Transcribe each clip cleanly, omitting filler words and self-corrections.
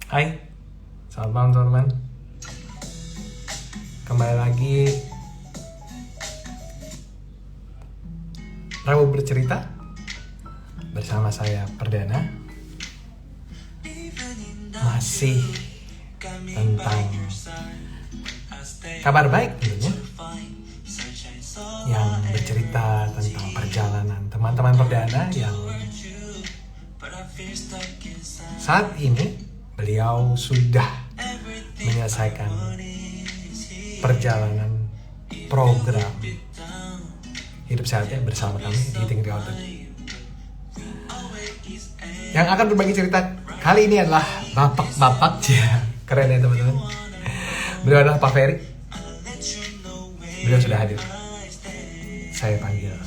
Hai, selamat malam teman-teman. Kembali lagi Rabu bercerita bersama saya Perdana. Masih tentang kabar baik tentunya, yang bercerita tentang perjalanan teman-teman Perdana yang saat ini beliau sudah menyelesaikan perjalanan program hidup sehatnya bersama kami di Eating Reorder. Yang akan berbagi cerita kali ini adalah bapak-bapak, ya keren ya teman-teman. Beliau adalah Pak Ferry. Beliau sudah hadir. Saya panggil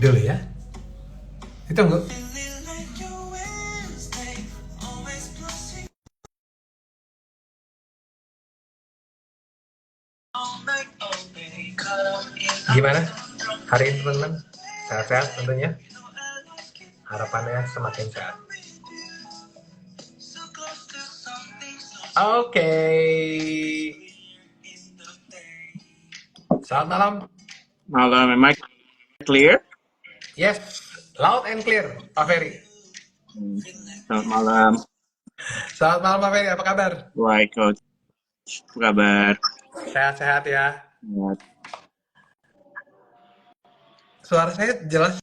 dulu ya. Ditunggu. Gimana hari ini teman-teman? Sehat-sehat tentunya. Harapannya semakin sehat. Oke. Selamat malam. Malam, am I clear? Yes, loud and clear, Pak Ferry. Selamat malam. Selamat malam Pak Ferry, apa kabar? Baik, Coach. Apa kabar? Sehat-sehat ya. Sehat. Suara saya jelas,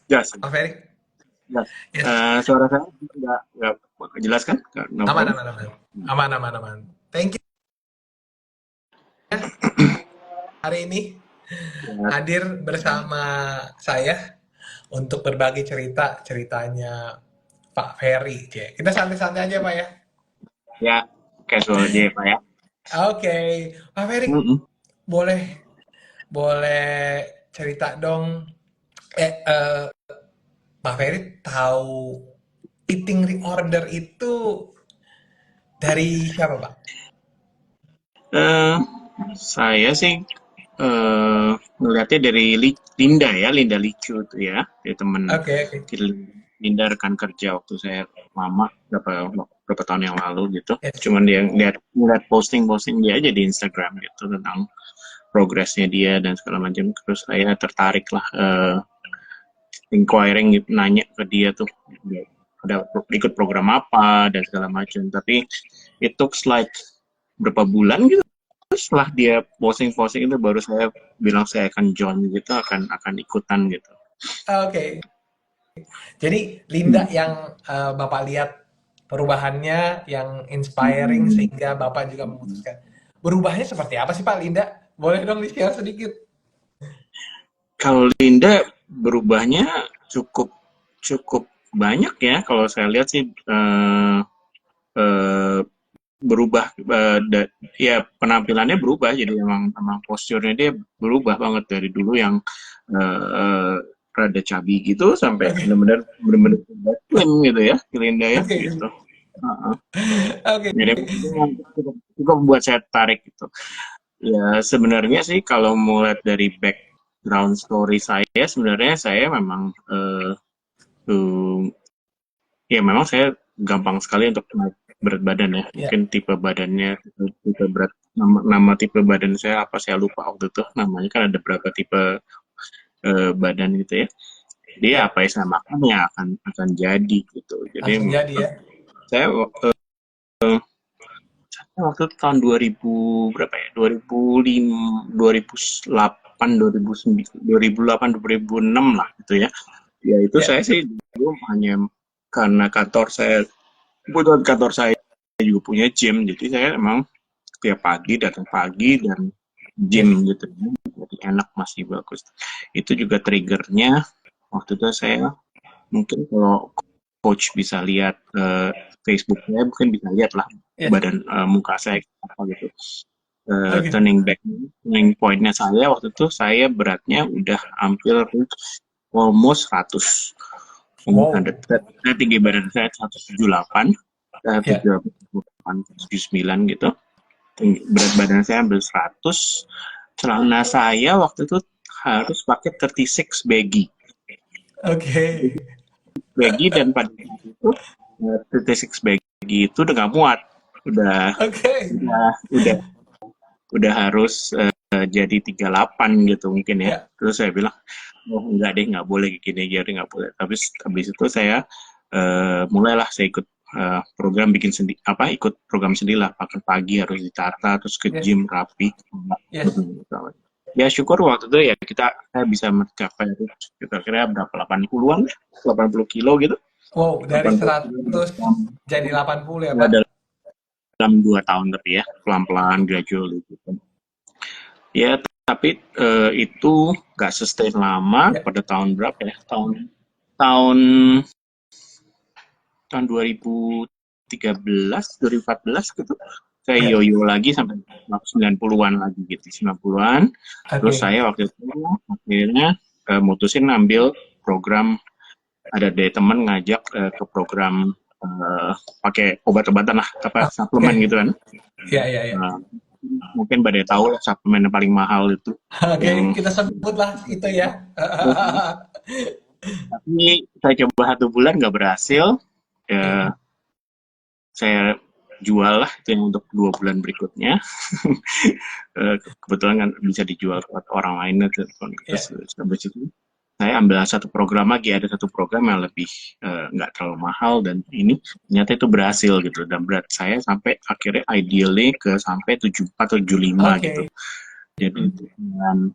Jelas. Pak Ferry? Jelas. Yes. Suara saya nggak jelas kan? No Aman, problem. aman. Thank you. Hari ini hadir bersama saya untuk berbagi ceritanya Pak Ferry. Kita santai-santai aja Pak ya. Ya, casual aja Pak ya. Oke, Pak Ferry, boleh cerita dong. Pak Ferry tahu Eating Reorder itu dari siapa Pak? Saya sih melihatnya dari Linda ya, Linda Licu tuh ya, dia teman. Oke. Linda rekan kerja waktu saya lama berapa tahun yang lalu gitu. Yes. Cuman dia ngeliat posting dia aja di Instagram gitu tentang progresnya dia dan segala macam. Terus saya tertarik lah inquiring gitu, nanya ke dia tuh dia ada ikut program apa dan segala macam. Tapi it took like berapa bulan gitu. Setelah dia posting itu baru saya bilang saya akan join gitu, akan ikutan gitu. Oke. Jadi Linda yang Bapak lihat perubahannya yang inspiring sehingga Bapak juga memutuskan. Berubahnya seperti apa sih Pak Linda? Boleh dong di-share sedikit? Kalau Linda berubahnya cukup banyak ya. Kalau saya lihat sih berubah, ya penampilannya berubah, jadi emang posturnya dia berubah banget dari dulu yang rada cabi gitu sampai benar-benar slim gitu ya, Linda ya gitu. Oke. Jadi itu membuat saya tertarik gitu. Ya sebenarnya sih kalau mulai dari background story saya, sebenarnya saya memang ya memang saya gampang sekali untuk naik berat badan ya. Mungkin tipe badannya, tipe berat, nama tipe badan saya apa saya lupa waktu itu. Namanya kan ada berapa tipe badan gitu ya. Jadi apa yang saya makan ya akan jadi gitu. Jadi Langsung jadi ya. saya waktu tahun 2000 berapa ya? 2005, 2008, 2008, 2006 lah gitu ya. Ya itu saya sih dulu hanya karena kebetulan kantor saya juga punya gym, jadi saya emang tiap pagi datang pagi dan gym gitu, jadi enak, masih bagus. Itu juga triggernya waktu itu saya, mungkin kalau coach bisa lihat Facebooknya, mungkin bisa lihat lah badan muka saya apa gitu. Turning pointnya saya waktu itu, saya beratnya udah hampir almost 100. Saya tinggi badan saya 178, 79 gitu. Berat badan saya hampir 100. Celana saya waktu itu harus pakai 36 baggy. Oke. Baggy, dan pada itu 36 baggy itu udah gak muat. udah Oke. udah udah harus jadi 38 gitu mungkin ya. Ya. Terus saya bilang, oh enggak deh, nggak boleh gini, jadi nggak boleh. Tapi habis itu saya mulailah saya ikut program bikin sendiri, ikut program sendiri lah. Makan pagi harus ditata, terus ke Yes. gym rapi. Yes. Ya syukur waktu itu ya saya bisa mencapai kira-kira berapa, 80-an, 80 kilo gitu. Wow, dari 80 kilo 100 jadi 80 ya, ya, Pak? dalam 2 tahun tapi ya, pelan-pelan, gradual gitu. Ya, tapi itu nggak sustain lama Ya. pada tahun berapa ya? Tahun tahun 2013, 2014 gitu. Saya Ya. yoyo lagi sampai 90-an lagi gitu, 90-an. Terus Oke. saya waktu itu akhirnya mutusin ambil program, ada dari teman ngajak ke program pakai obat-obatan lah, Oke. suplemen gitu kan. Ya, ya, ya. Nah, mungkin badai tahu lah suplemen yang paling mahal itu Oke, yang kita sebutlah itu ya. tapi saya coba 1 bulan nggak berhasil. Oke. Saya jual lah itu yang untuk 2 bulan berikutnya. Kebetulan kan bisa dijual ke orang lain. Ya. Terus habis itu saya ambil satu program lagi, ada satu program yang lebih nggak terlalu mahal, dan ini ternyata itu berhasil gitu, dan berat saya sampai akhirnya ideally ke sampai 74 atau 75 gitu. Oke. Jadi dengan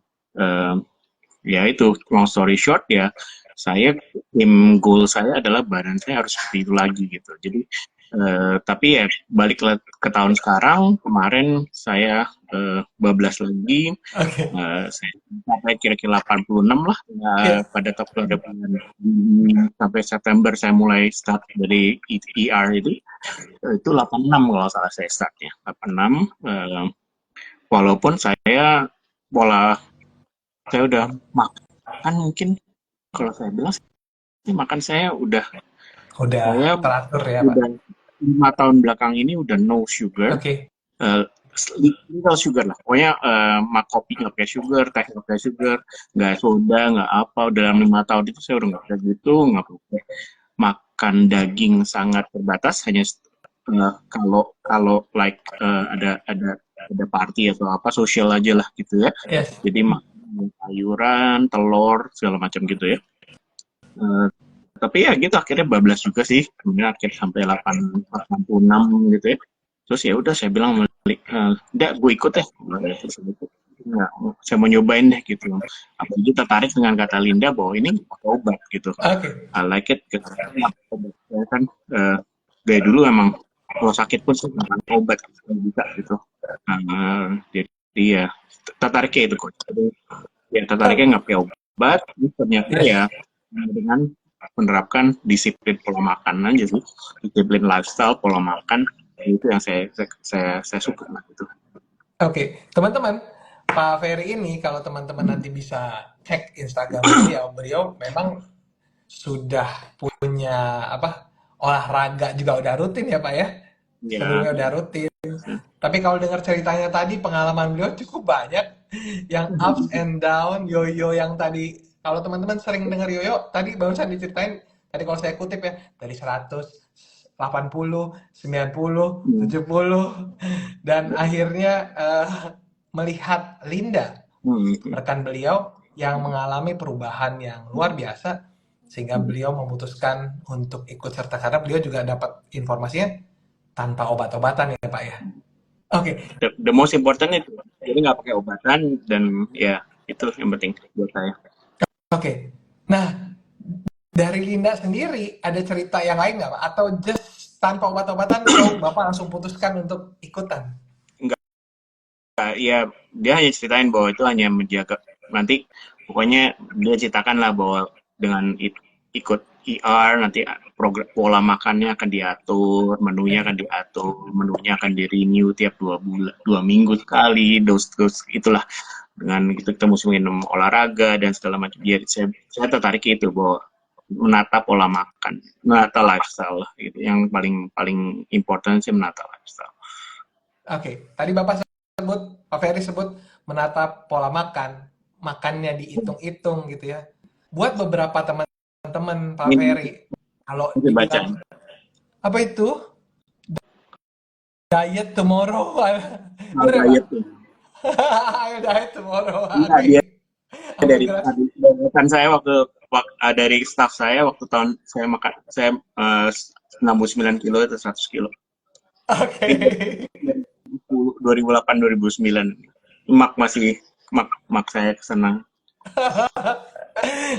ya itu, long story short ya, saya goal saya adalah badan saya harus seperti itu lagi gitu. Jadi tapi ya balik ke tahun sekarang, kemarin saya bablas lagi, Oke. saya sampai kira-kira 86 lah Ya. pada bulan sampai September saya mulai start dari ER itu 86 kalau salah saya startnya 86. Walaupun saya udah makan, mungkin kalau saya bilang makan saya Udah saya teratur ya, Pak. udah 5 tahun belakang ini udah no sugar, Oke. little sugar lah. Pokoknya kopi nggak pakai sugar, teh nggak pakai sugar, nggak soda, nggak apa. Dalam 5 tahun itu saya udah nggak pakai gitu, nggak pakai makan daging sangat terbatas. Hanya kalau like ada party atau apa, sosial aja lah gitu ya. Yes. Jadi makan sayuran, telur, segala macam gitu ya. Tapi ya gitu akhirnya bablas juga sih, kemudian akhirnya sampai 86 gitu ya. Terus ya udah saya bilang, udah gue ikut deh. Nah, saya mau nyobain deh gitu. Apalagi tertarik dengan kata Linda bahwa ini obat gitu. Oke. I like it gitu. Saya kan dari dulu emang kalau sakit pun saya makan obat gitu, bisa gitu. Jadi ya tertariknya itu kok. Jadi ya tertariknya nggak pakai obat, ternyata Yes. ya dengan menerapkan disiplin pola makan aja sih, disiplin lifestyle, pola makan, itu yang saya suka lah gitu. Oke, teman-teman, Pak Ferry ini kalau teman-teman nanti bisa cek Instagram beliau memang sudah punya olahraga juga udah rutin ya, Pak ya. Ya, Sebelumnya udah rutin. Tapi kalau dengar ceritanya tadi, pengalaman beliau cukup banyak yang ups and down, yoyo yang tadi. Kalau teman-teman sering dengar yoyo, tadi barusan diceritain, tadi kalau saya kutip ya, dari 100, 80, 90, 70, dan akhirnya melihat Linda, rekan beliau, yang mengalami perubahan yang luar biasa, sehingga beliau memutuskan untuk ikut serta, karena beliau juga dapat informasinya tanpa obat-obatan ya Pak ya. Oke. The most important itu, jadi nggak pakai obatan, dan ya itu yang penting buat saya. Oke. Nah, dari Linda sendiri ada cerita yang lain nggak Pak? Atau just tanpa obat-obatan, Bapak langsung putuskan untuk ikutan? Enggak, ya dia hanya ceritain bahwa itu hanya menjaga, nanti pokoknya dia ceritakan lah bahwa dengan ikut ER nanti program pola makannya akan diatur, menunya akan diatur, menunya akan di-renew tiap 2 minggu sekali, dos itulah, dengan itu kita mesti minum olahraga dan segala macam. Jadi saya tertarik itu bahwa menata pola makan, menata lifestyle gitu. Yang paling important sih menata lifestyle. Oke, tadi Pak Ferry sebut menata pola makan, makannya dihitung-hitung gitu ya. Buat beberapa teman-teman Pak Ferry, kalau dibilang Baca. apa itu? diet tomorrow. Mau Bener ya, Pak? diet tuh. Ayo diet tomorrow. Iya, Oke. dia Ambil dari keras. kan saya dari staff saya waktu tahun saya makan saya 69 kilo itu 100 kilo. Oke. Itu 2008 2009. Mak masih mak saya senang.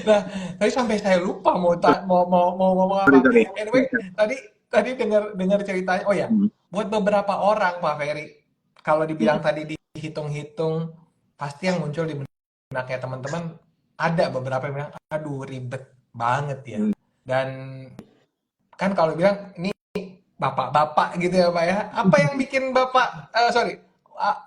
Nah, tadi sampai saya lupa mau ngomong apa. Sorry, sorry. Anyway, tadi tadi dengar dengar ceritanya. Oh ya, Hmm. buat beberapa orang Pak Ferry, kalau dibilang Ya. tadi dihitung-hitung, pasti yang muncul di benaknya teman-teman ada beberapa yang bilang, aduh ribet banget ya. Hmm. Dan kan kalau bilang ini bapak-bapak gitu ya Pak ya. Apa yang bikin Bapak, sorry,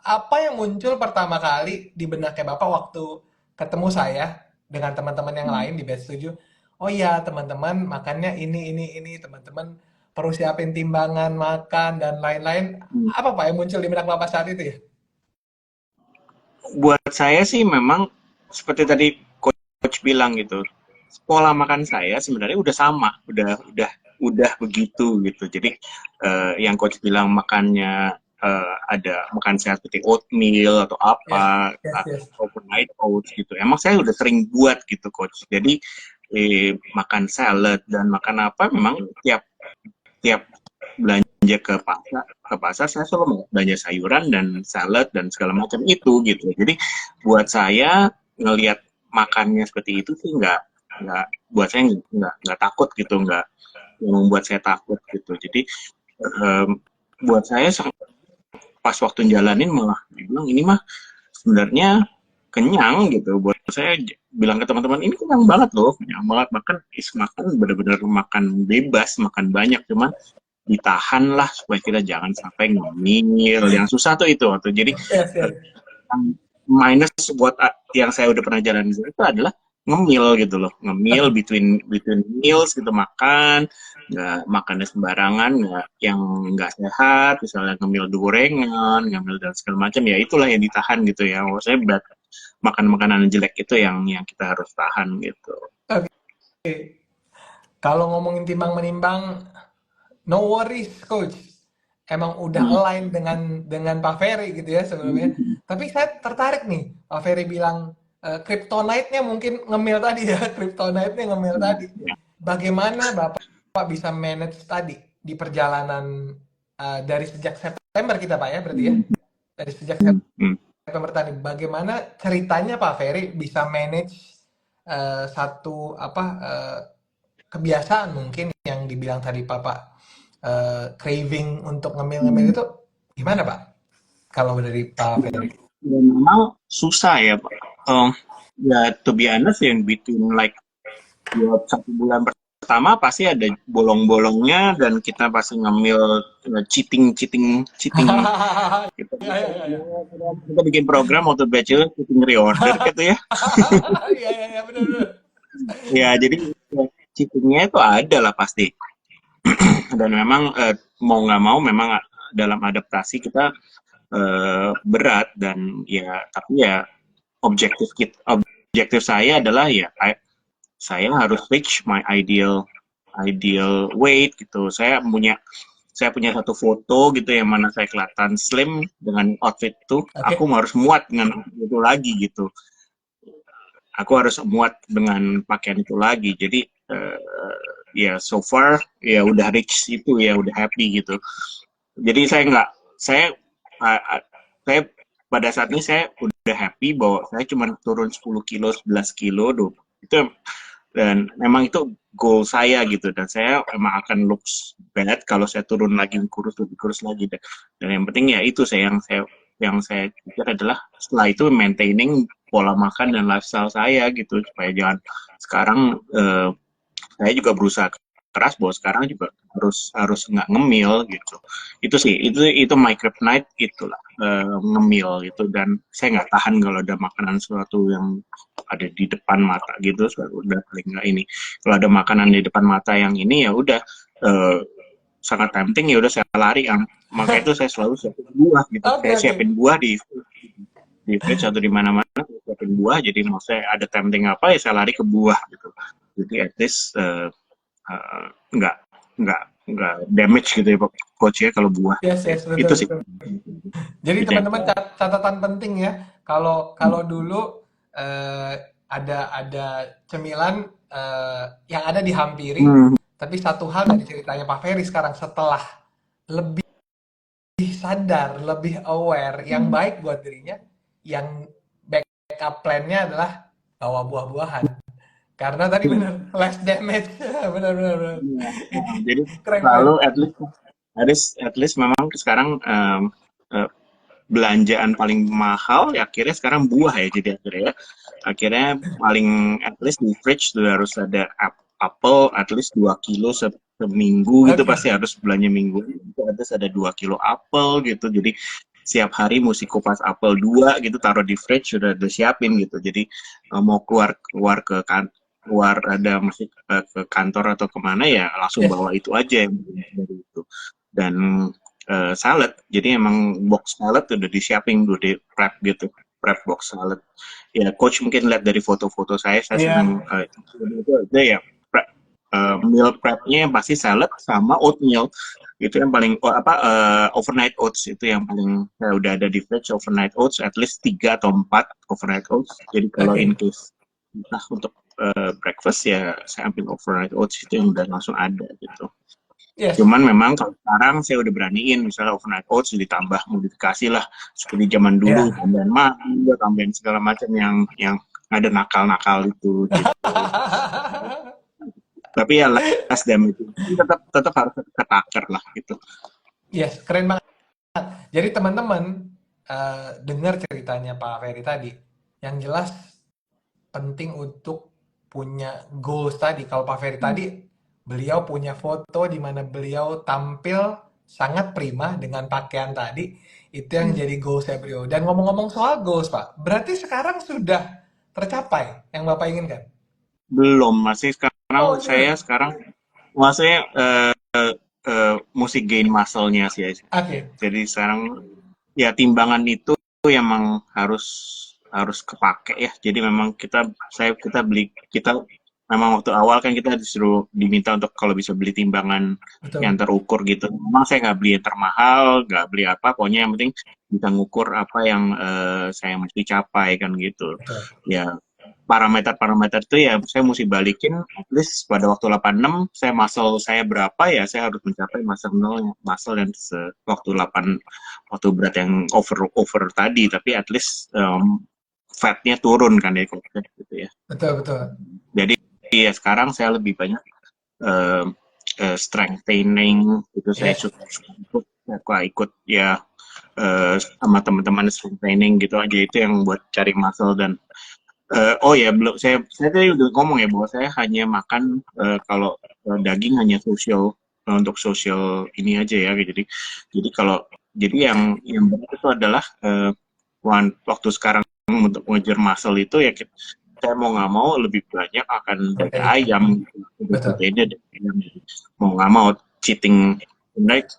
apa yang muncul pertama kali di benaknya Bapak waktu ketemu saya dengan teman-teman yang lain di batch 7? Oh iya teman-teman makannya ini, teman-teman perlu siapin timbangan makan dan lain-lain. Hmm. Apa Pak yang muncul di benak Bapak saat itu ya? Buat saya sih memang seperti tadi coach bilang gitu. Pola makan saya sebenarnya udah sama, udah begitu gitu. Jadi yang coach bilang makannya ada makan sehat seperti oatmeal atau Yes, apa yes, atau yes. overnight oats gitu. Emang saya udah sering buat gitu coach. Jadi makan salad dan makan apa memang tiap tiap belanja ke pasar saya selalu mau belanja sayuran dan salad dan segala macam itu gitu. Jadi buat saya ngelihat makannya seperti itu sih nggak buat saya nggak takut gitu, nggak yang membuat saya takut gitu. Jadi buat saya pas waktu jalanin malah dibilang ini mah sebenarnya kenyang gitu. Buat saya bilang ke teman-teman ini kenyang banget loh, kenyang banget, makan bener-bener makan bebas, makan banyak, cuman ditahan lah supaya kita jangan sampai ngemil. Yang susah tuh itu. Jadi Yes, yes. yang minus buat yang saya udah pernah jalan itu adalah ngemil gitu loh, ngemil Oke. between meals gitu, nggak makannya sembarangan, nggak yang nggak sehat, misalnya ngemil gorengan, ngemil dan segala macam, ya itulah yang ditahan gitu ya. Saya makan makanan jelek itu yang kita harus tahan gitu. Oke. Kalau ngomongin timbang menimbang, no worries, coach. Emang udah Hmm. align dengan Pak Ferry gitu ya sebelumnya. Tapi saya tertarik nih, Pak Ferry bilang kryptonite-nya mungkin ngemil tadi ya, kryptonite-nya ngemil tadi. Ya. Bagaimana Bapak bisa manage tadi di perjalanan dari sejak September kita Pak ya berarti ya? Hmm. Dari sejak Hmm. September tadi, bagaimana ceritanya Pak Ferry bisa manage satu apa kebiasaan mungkin yang dibilang tadi Bapak craving untuk ngemil-ngemil Hmm. itu gimana Pak? Kalau dari Pak Ferry? Ya, memang susah ya Pak. Ya to be honest yang between like buat 1 bulan pertama pasti ada bolong-bolongnya dan kita pasti ngambil cheating cheating cheating kita, Ya, ya, ya, ya. kita bikin program waktu bachelor cheating reorder gitu ya. Iya, iya, iya, benar, benar. Ya jadi cheatingnya itu ada lah pasti, dan memang mau nggak mau memang dalam adaptasi kita berat, dan ya tapi ya objektif saya adalah ya saya harus reach my ideal weight gitu. Saya punya satu foto gitu yang mana saya kelihatan slim dengan outfit itu. Aku Oke. harus muat dengan itu lagi gitu. Aku harus muat dengan pakaian itu lagi. Jadi ya so far ya udah reach itu, ya udah happy gitu. Jadi saya saya pada saat ini saya udah happy bahwa saya cuma turun 10 kilo, 11 kilo, itu, dan memang itu goal saya gitu, dan saya emang akan looks bad kalau saya turun lagi lebih kurus lagi, dan yang penting ya itu yang saya pikir adalah setelah itu maintaining pola makan dan lifestyle saya gitu, supaya jangan sekarang saya juga berusaha keras bahwa sekarang juga harus nggak ngemil gitu. Itu sih itu my kryptonite itulah, ngemil gitu, dan saya nggak tahan kalau ada makanan sesuatu yang ada di depan mata gitu, udah paling nggak ini. Kalau ada makanan di depan mata yang ini ya udah sangat tempting, ya udah saya lari. Maka itu saya selalu siapin buah gitu. Oke, Saya oke. siapin buah di fridge atau di mana-mana, siapin buah. Jadi mau saya ada tempting apa ya saya lari ke buah gitu. Jadi at least nggak nggak nggak damage gitu ya coach ya kalau buah. Yes, yes, Itu betul, sih. betul. Jadi Itu yang. teman-teman catatan penting ya, kalau kalau dulu eh, ada cemilan yang ada dihampiri, Hmm. tapi satu hal dari ceritanya Pak Ferry sekarang setelah lebih sadar, lebih aware, yang baik buat dirinya, yang backup plan-nya adalah bawa buah-buahan. Karena tadi bener, less damage, bener bener bener. Iya. Nah, jadi Keren keren. selalu at least memang sekarang eh, belanjaan paling mahal ya akhirnya sekarang buah ya, jadi akhirnya paling at least di fridge tuh harus ada apel at least 2 kilo seminggu gitu, Oke. pasti harus belanja minggu itu at least ada 2 kilo apel gitu, jadi setiap hari mesti kupas apel 2 gitu, taruh di fridge sudah disiapin gitu, jadi mau keluar keluar keluar ada mesti ke kantor atau kemana ya langsung Yes. bawa itu aja yang dari itu. Dan salad, jadi emang box salad udah disiapin, udah di prep gitu, prep box salad ya. Coach mungkin lihat dari foto-foto saya Iya. senang itu ya prep, meal prepnya yang pasti salad sama oatmeal, itu yang paling overnight oats itu yang paling udah ada di fridge, overnight oats at least 3 atau 4 overnight oats, jadi kalau in Oke. case entah untuk breakfast ya saya ambil overnight oats itu yang udah langsung ada gitu. Yes. Cuman memang kalau sekarang saya udah beraniin, misalnya overnight oats ditambah modifikasi lah, seperti zaman dulu, Ya. tambahan madu, tambahan segala macam yang ada nakal-nakal itu gitu. Tapi ya less damage itu tetap tetap harus ketakar lah gitu. Yes, keren banget. Jadi teman-teman dengar ceritanya Pak Ferry tadi, yang jelas penting untuk punya goals tadi. Kalau Pak Ferry tadi, beliau punya foto di mana beliau tampil sangat prima dengan pakaian tadi. Itu yang Hmm. jadi goalsnya beliau. Dan ngomong-ngomong soal goals, Pak, berarti sekarang sudah tercapai yang Bapak inginkan? Belum, masih Oh, sekarang saya serius? sekarang maksudnya mesti gain muscle-nya sih. Oke. Jadi sekarang ya timbangan itu emang harus harus kepake ya. Jadi memang kita memang waktu awal kan kita disuruh diminta untuk kalau bisa beli timbangan yang Betul. terukur gitu. Memang saya nggak beli yang termahal, nggak beli apa, pokoknya yang penting bisa ngukur apa yang saya mesti capai kan gitu. Betul. Ya parameter-parameter itu ya saya mesti balikin at least pada waktu 86 saya muscle saya berapa ya saya harus mencapai muscle yang waktu 8 waktu berat yang over over tadi, tapi at least fatnya turun kan ya gitu ya. Betul, betul. Jadi ya sekarang saya lebih banyak uh, strength training itu, saya Yes. suka ikut ya sama teman-teman strength training gitu aja, itu yang buat cari muscle. Dan oh ya belum, saya tadi udah ngomong ya bahwa saya hanya makan kalau daging hanya untuk sosial ini aja ya, jadi kalau jadi yang benar itu adalah waktu sekarang untuk mengejar muscle itu ya saya mau nggak mau lebih banyak akan dari Protein. ayam gitu, Betul. proteinnya dari ayam, mau nggak mau cheating nggak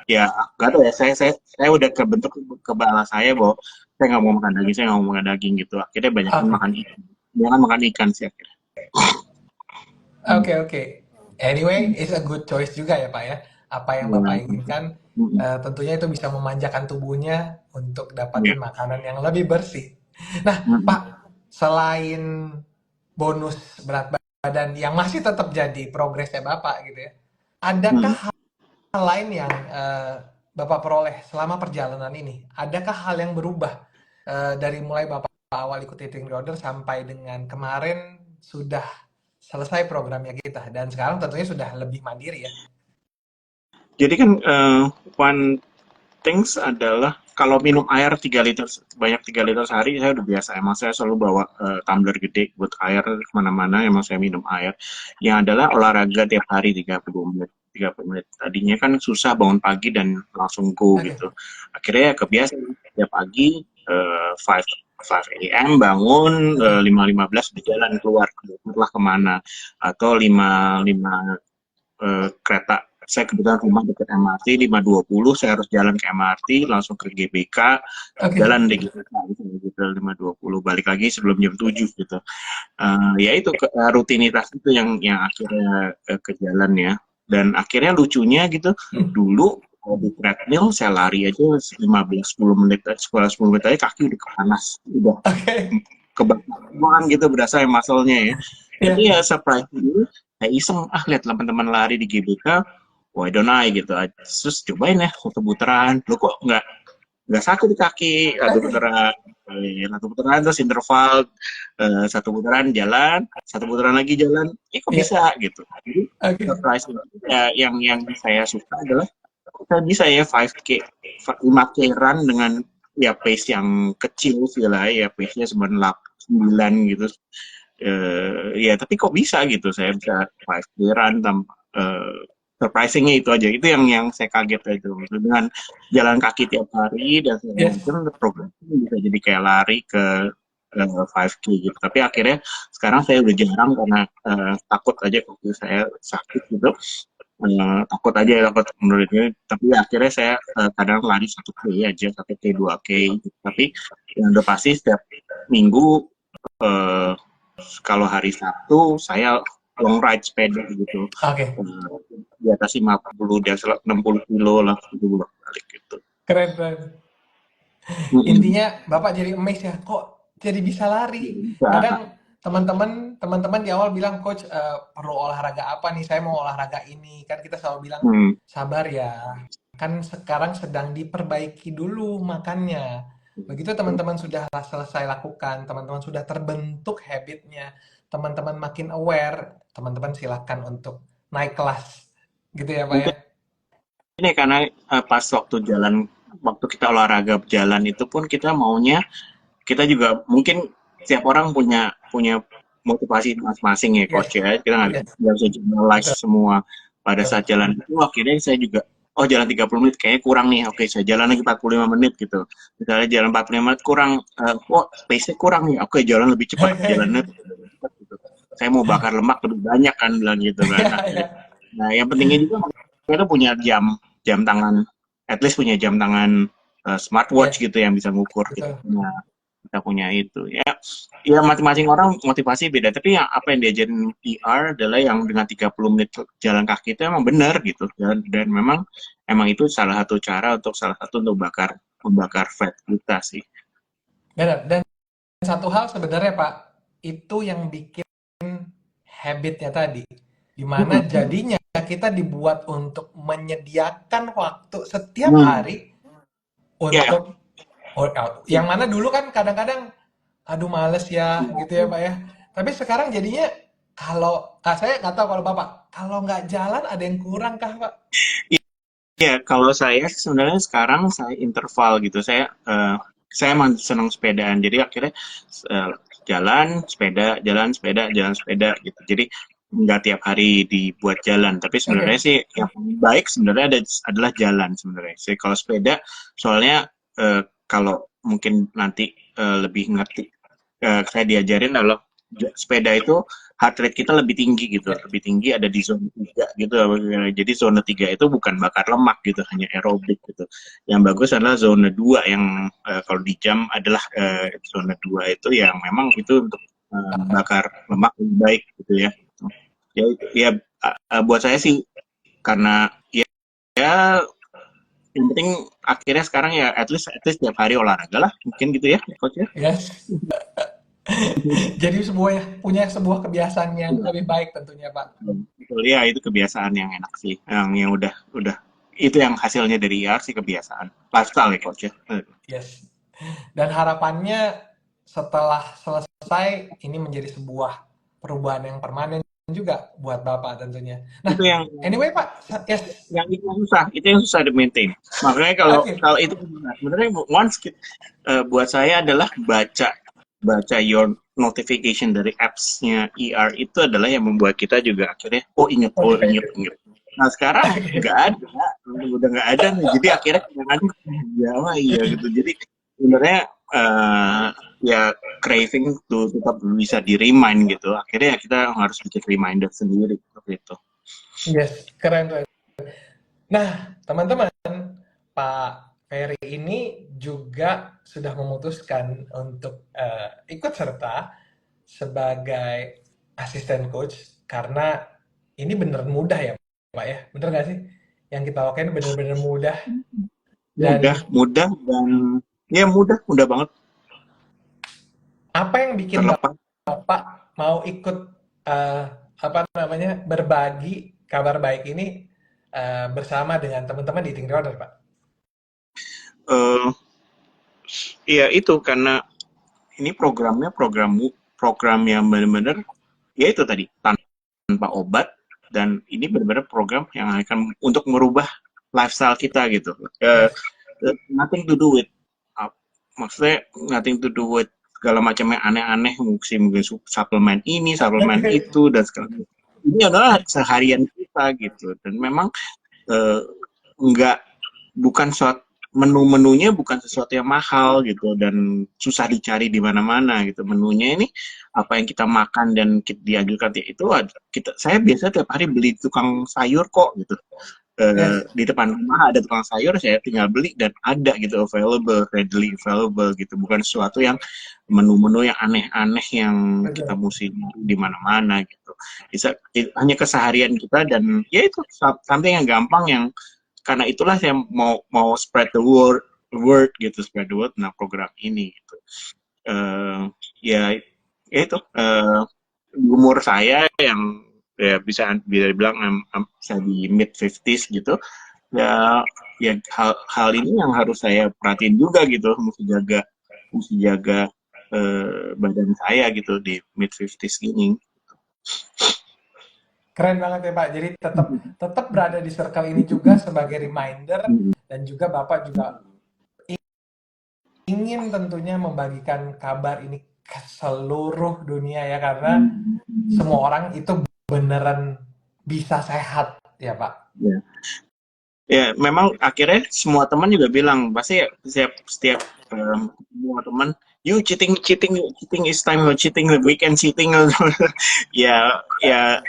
ya nggak tahu ya, saya udah kebentuk kepala saya bahwa saya nggak mau makan daging, saya nggak mau makan daging gitu, akhirnya banyak Oke. makan ikan, jangan makan ikan sih akhirnya. Oke, oke. Anyway, it's a good choice juga ya, Pak ya. Apa yang Ya, Bapak inginkan, tentunya itu bisa memanjakan tubuhnya untuk ya. dapatin makanan yang lebih bersih. Nah, Mm, Pak, selain bonus berat badan yang masih tetap jadi progresnya Bapak gitu ya, adakah mm. hal lain yang Bapak peroleh selama perjalanan ini? Adakah hal yang berubah dari mulai Bapak awal ikut eating disorder sampai dengan kemarin sudah selesai programnya kita dan sekarang tentunya sudah lebih mandiri ya? Jadi kan one things adalah kalau minum air 3 liter, banyak 3 liter sehari saya udah biasa. Emang saya selalu bawa tumbler gede buat air kemana-mana, emang saya minum air. Yang adalah olahraga tiap hari 30 menit. 30 menit. Tadinya kan susah bangun pagi dan langsung go Oke, gitu. Akhirnya ya kebiasa tiap pagi 5 a.m. bangun, oke, 5.15 berjalan keluar lah kemana, atau 5 kereta, saya kebetulan rumah dekat MRT, 5.20 saya harus jalan ke MRT langsung ke GBK, oke, jalan deh gitu 5.20 balik lagi sebelum jam 7 gitu. Ya itu rutinitas itu yang akhirnya ke jalan ya. Dan akhirnya lucunya gitu, dulu kalau di treadmill saya lari aja 15-10 menit, 10 menit aja kaki udah panas, udah Oke. kebakaran gitu berasa muscle-nya ya. Tapi Iya. ya surprise dulu, saya iseng lihat teman-teman lari di GBK, why don't I gitu. Terus cobain ya satu putaran, lu kok nggak sakit di kaki, satu putaran terus interval, satu putaran jalan, satu putaran lagi jalan, kok Iya. bisa gitu. Jadi Oke. surprise ya, yang saya suka adalah kita bisa ya 5K 5K run dengan ya pace yang kecil sih lah ya, pace-nya 9 gitu. Ya tapi kok bisa gitu saya bisa 5K run tanpa surprisingnya itu aja, itu yang saya kaget itu dengan jalan kaki tiap hari, dan saya Yes. pikir progresnya bisa jadi kayak lari ke 5K gitu. Tapi akhirnya sekarang saya udah jarang karena takut aja kaki saya sakit gitu. Takut aja, takut menurutnya. Tapi akhirnya saya kadang lari 1K aja, 1K 2K gitu. Tapi yang udah pasti setiap minggu, eh, kalau hari Sabtu saya long ride sepeda gitu. Oke. Di atas 50, di atas 60 kilo lah, itu balik gitu. Keren, keren. Intinya Bapak jadi amazed ya, kok jadi bisa lari. Bisa. Kadang teman-teman di awal bilang, coach perlu olahraga apa nih? Saya mau olahraga ini. Kan kita selalu bilang Hmm. sabar ya. Kan sekarang sedang diperbaiki dulu makannya. Begitu teman-teman sudah selesai lakukan, teman-teman sudah terbentuk habitnya, teman-teman makin aware, teman-teman silakan untuk naik kelas. Gitu ya, Pak ya? Mungkin ini karena pas waktu kita olahraga jalan itu pun kita maunya, kita juga mungkin setiap orang punya punya motivasi masing-masing ya Yes, coach ya. Kita yes, nggak bisa generalize betul, semua pada betul. saat jalan itu. Akhirnya saya juga, jalan 30 menit kayaknya kurang nih, oke saya jalan lagi 45 menit gitu. Misalnya jalan 45 menit kurang, pace-nya kurang nih, oke jalan lebih cepat, jalannya lebih cepat gitu. Saya mau bakar lemak lebih banyak kan, bilang gitu kan Iya, iya, akhirnya. Nah yang pentingnya juga kita punya jam tangan, at least punya jam tangan smartwatch iya, gitu yang bisa ngukur betul. kita punya itu ya. Ya masing-masing orang motivasi beda, tapi yang apa yang diajarin PR adalah yang dengan 30 menit jalan kaki itu emang benar gitu, dan emang itu salah satu cara untuk membakar fat kita sih. Benar. Dan satu hal sebenarnya Pak, itu yang bikin habitnya tadi, di mana Mm-mm. jadinya kita dibuat untuk menyediakan waktu setiap Hmm. hari Ya, untuk workout. Yang mana dulu kan kadang-kadang, aduh males ya, gitu ya Pak ya. Tapi sekarang jadinya, saya nggak tahu kalau Bapak, kalau nggak jalan ada yang kurang kah Pak? ya, kalau saya sebenarnya sekarang saya interval gitu. Saya emang senang sepedaan. Jadi akhirnya eh, jalan sepeda, jalan sepeda gitu. Jadi nggak tiap hari dibuat jalan. Tapi sebenarnya Oke, sih yang paling baik sebenarnya adalah jalan sebenarnya. Jadi kalau sepeda, soalnya kalau mungkin nanti lebih ngerti, saya diajarin kalau sepeda itu heart rate kita lebih tinggi gitu, ya, lebih tinggi ada di zona 3 gitu. Jadi zona 3 itu bukan bakar lemak gitu, hanya aerobik gitu. Yang bagus adalah zona 2 yang kalau di jam adalah zona 2 itu yang memang itu untuk bakar lemak lebih baik gitu ya. Ya, ya buat saya sih karena ya yang penting akhirnya sekarang ya at least tiap hari olahraga lah mungkin gitu ya coach ya. yes. Jadi punya sebuah kebiasaan yang Iya. lebih baik tentunya Pak. Betul ya, itu kebiasaan yang enak sih, yang udah itu yang hasilnya dari IR sih, kebiasaan lifestyle ya coach ya. Yes. Dan harapannya setelah selesai ini menjadi sebuah perubahan yang permanen juga buat Bapak tentunya. Itu Nah, yang anyway Pak, yes. itu yang susah di maintain. Makanya kalau Oke. kalau itu sebenarnya once buat saya adalah baca baca your notification dari apps-nya ER itu adalah yang membuat kita juga akhirnya inget. Nah sekarang nggak ada, udah nggak ada nih. Jadi akhirnya kadang-kadang ya iya gitu. Jadi sebenarnya ya craving tuh tetap bisa di remind gitu. Akhirnya ya kita harus bikin reminder sendiri seperti itu. Yes, keren Pak. Nah, teman-teman, Pak Ferry ini juga sudah memutuskan untuk ikut serta sebagai asisten coach karena ini bener mudah ya Pak ya, bener nggak sih? Yang kita lakukan bener-bener mudah Mudah, dan mudah dan ya mudah, mudah banget. apa yang bikin Terlepas Bapak mau ikut eh, apa namanya berbagi kabar baik ini bersama dengan teman-teman di Eating Disorder, Pak? eh ya itu karena ini programnya program yang benar-benar ya itu tadi tanpa obat dan ini benar-benar program yang akan untuk merubah lifestyle kita gitu. Yes. Nothing to do with maksudnya nothing to do with segala macam yang aneh-aneh mungkin suplemen ini, suplemen itu dan segala macam. Ini adalah seharian kita gitu dan memang eh, nggak bukan suatu menu-menunya bukan sesuatu yang mahal gitu dan susah dicari di mana-mana gitu. Menunya ini apa yang kita makan dan dianjurkan itu kita saya biasa tiap hari beli tukang sayur kok gitu. Yes. Di depan rumah ada tukang sayur, saya tinggal beli dan ada gitu available, readily available gitu. Bukan sesuatu yang menu-menu yang aneh-aneh yang kita Betul. mesti di mana-mana gitu. Bisa hanya keseharian kita dan ya itu something yang gampang yang karena itulah saya mau mau spread the word gitu, spread the word nah program ini gitu. Ya, ya itu umur saya yang ya bisa dibilang saya di mid 50s gitu ya ya hal ini yang harus saya perhatiin juga gitu mesti jaga badan saya gitu di mid 50s gini. Keren banget ya Pak. Jadi tetap tetap berada di circle ini juga sebagai reminder dan juga Bapak juga ingin tentunya membagikan kabar ini ke seluruh dunia ya karena semua orang itu beneran bisa sehat ya Pak. Ya. Ya memang akhirnya semua teman juga bilang pasti ya, setiap semua teman you cheating cheating cheating is time cheating weekend cheating ya ya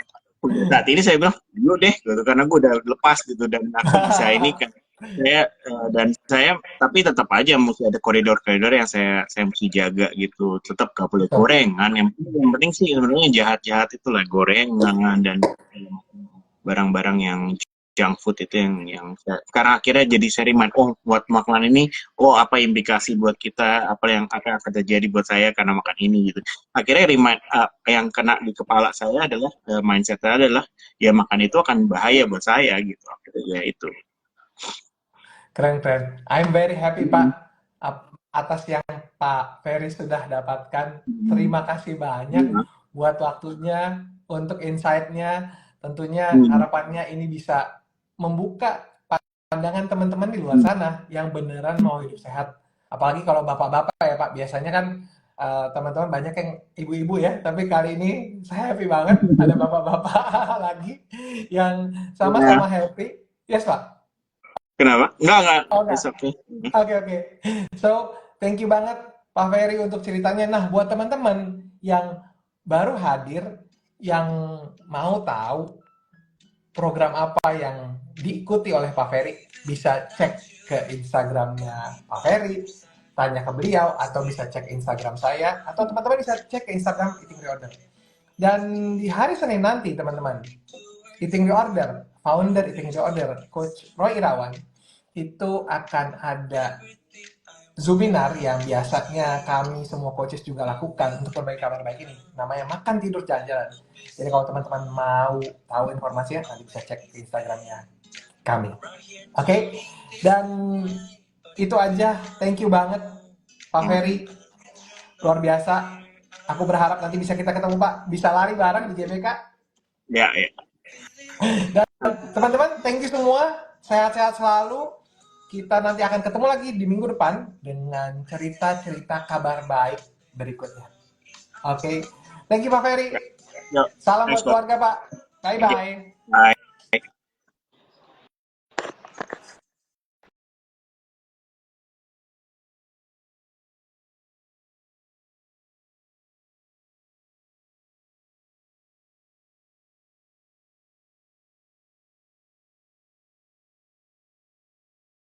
saat ini saya bilang dulu deh gitu karena gue udah lepas gitu dan aku bisa ini kan saya dan saya tapi tetap aja mesti ada koridor-koridor yang saya mesti jaga gitu tetap gak boleh Betul. gorengan yang penting sih sebenarnya jahat-jahat itu lah gorengan dan barang-barang yang junk food itu yang karena akhirnya jadi seri main oh buat makanan ini oh apa implikasi buat kita apa yang akan terjadi buat saya karena makan ini gitu akhirnya yang kena di kepala saya adalah mindset saya adalah ya makan itu akan bahaya buat saya gitu akhirnya ya itu. Keren keren. I'm very happy Pak atas yang Pak Ferry sudah dapatkan. Terima kasih banyak buat waktunya untuk insight-nya. Tentunya harapannya ini bisa membuka pandangan teman-teman di luar sana yang beneran mau hidup sehat. Apalagi kalau bapak-bapak ya Pak, biasanya kan teman-teman banyak yang ibu-ibu ya, tapi kali ini saya happy banget ada bapak-bapak lagi yang Ya, sama-sama happy. Yes Pak? kenapa? Enggak, Oh it's enggak? okay. Oke oke. So, thank you banget Pak Ferry untuk ceritanya. Nah, buat teman-teman yang baru hadir, yang mau tahu program apa yang diikuti oleh Pak Ferry, bisa cek ke Instagramnya Pak Ferry, tanya ke beliau, atau bisa cek Instagram saya, atau teman-teman bisa cek ke Instagram Eating Reorder. Dan di hari Senin nanti, teman-teman, Eating Reorder, founder Eating Reorder, Coach Roy Irawan, itu akan ada Zubinar yang biasanya kami semua coaches juga lakukan untuk berbagi kabar baik ini. Namanya Makan Tidur Jalan-Jalan. Jadi kalau teman-teman mau tahu informasinya, nanti bisa cek di Instagramnya kami. Oke? Dan itu aja. Thank you banget, Pak Ferry. Luar biasa. Aku berharap nanti bisa kita ketemu, Pak. Bisa lari bareng di GBK. Ya, ya. Dan teman-teman, thank you semua. Sehat-sehat selalu. Kita nanti akan ketemu lagi di minggu depan dengan cerita-cerita kabar baik berikutnya. Oke. Thank you Pak Ferry. Ya. Salam buat Thanks, Pak. keluarga Pak. Bye-bye. Bye.